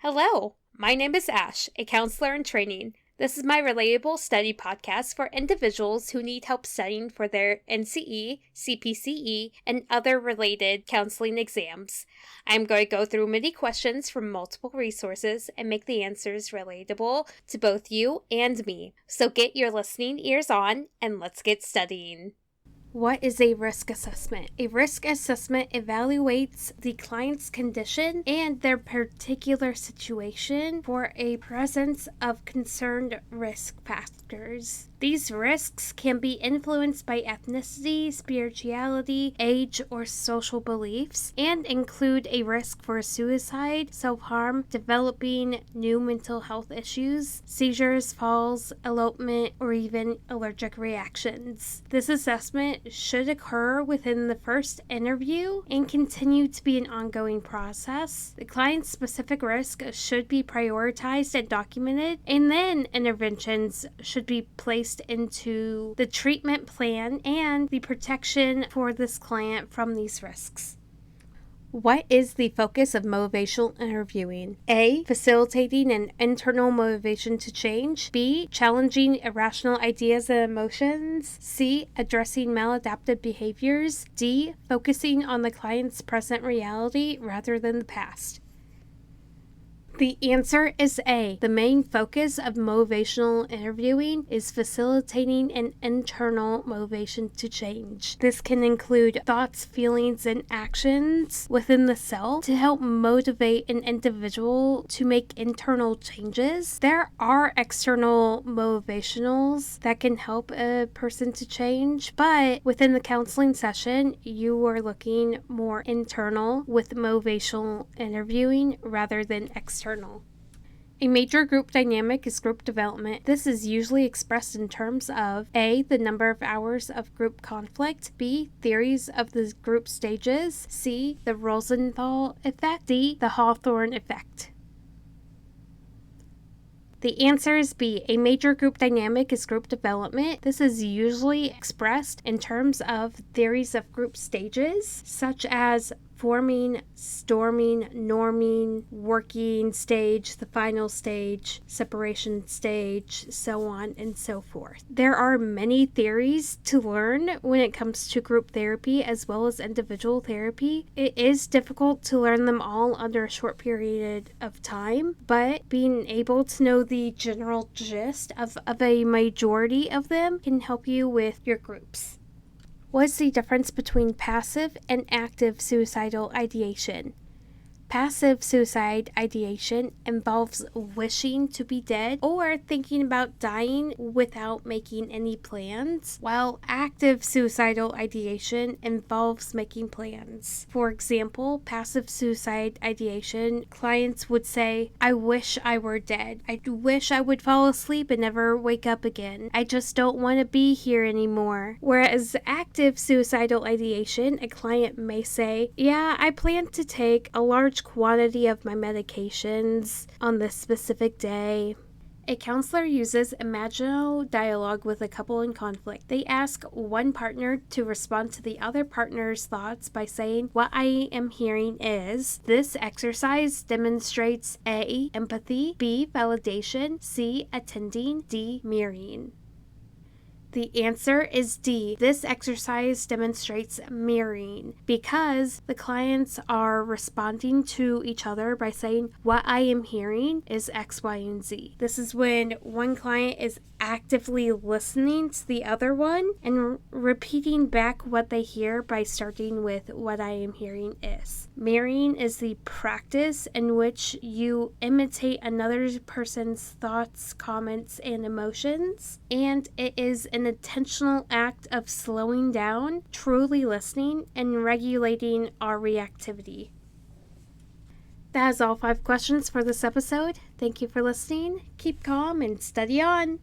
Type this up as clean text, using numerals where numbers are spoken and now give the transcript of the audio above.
Hello, my name is Ash, a counselor in training. This is my Relatable study podcast for individuals who need help studying for their NCE, CPCE, and other related counseling exams. I'm going to go through many questions from multiple resources and make the answers relatable to both you and me. So get your listening ears on and let's get studying. What is a risk assessment? A risk assessment evaluates the client's condition and their particular situation for a presence of concerned risk factors. These risks can be influenced by ethnicity, spirituality, age, or social beliefs, and include a risk for suicide, self-harm, developing new mental health issues, seizures, falls, elopement, or even allergic reactions. This assessment should occur within the first interview and continue to be an ongoing process. The client's specific risk should be prioritized and documented, and then interventions should be placed into the treatment plan and the protection for this client from these risks. What is the focus of motivational interviewing? A. Facilitating an internal motivation to change. B. Challenging irrational ideas and emotions. C. Addressing maladaptive behaviors. D. Focusing on the client's present reality rather than the past. The answer is A. The main focus of motivational interviewing is facilitating an internal motivation to change. This can include thoughts, feelings, and actions within the self to help motivate an individual to make internal changes. There are external motivationals that can help a person to change, but within the counseling session, you are looking more internal with motivational interviewing rather than external. A major group dynamic is group development. This is usually expressed in terms of A. The number of hours of group conflict. B. Theories of the group stages. C. The Rosenthal effect. D. The Hawthorne effect. The answer is B. A major group dynamic is group development. This is usually expressed in terms of theories of group stages, such as forming, storming, norming, working stage, the final stage, separation stage, so on and so forth. There are many theories to learn when it comes to group therapy as well as individual therapy. It is difficult to learn them all under a short period of time, but being able to know the general gist of a majority of them can help you with your groups. What's the difference between passive and active suicidal ideation? Passive suicide ideation involves wishing to be dead or thinking about dying without making any plans, while active suicidal ideation involves making plans. For example, passive suicide ideation, clients would say, I wish I were dead. I wish I would fall asleep and never wake up again. I just don't want to be here anymore. Whereas active suicidal ideation, a client may say, yeah, I plan to take a large quantity of my medications on this specific day. A counselor uses imaginal dialogue with a couple in conflict. They ask one partner to respond to the other partner's thoughts by saying, what I am hearing is. This exercise demonstrates A. Empathy, B. Validation, C. Attending, D. Mirroring. The answer is D. This exercise demonstrates mirroring because the clients are responding to each other by saying, what I am hearing is X, Y, and Z. This is when one client is actively listening to the other one and repeating back what they hear by starting with what I am hearing is. Mirroring is the practice in which you imitate another person's thoughts, comments, and emotions, and it is an intentional act of slowing down, truly listening, and regulating our reactivity. That is all 5 questions for this episode. Thank you for listening. Keep calm and study on.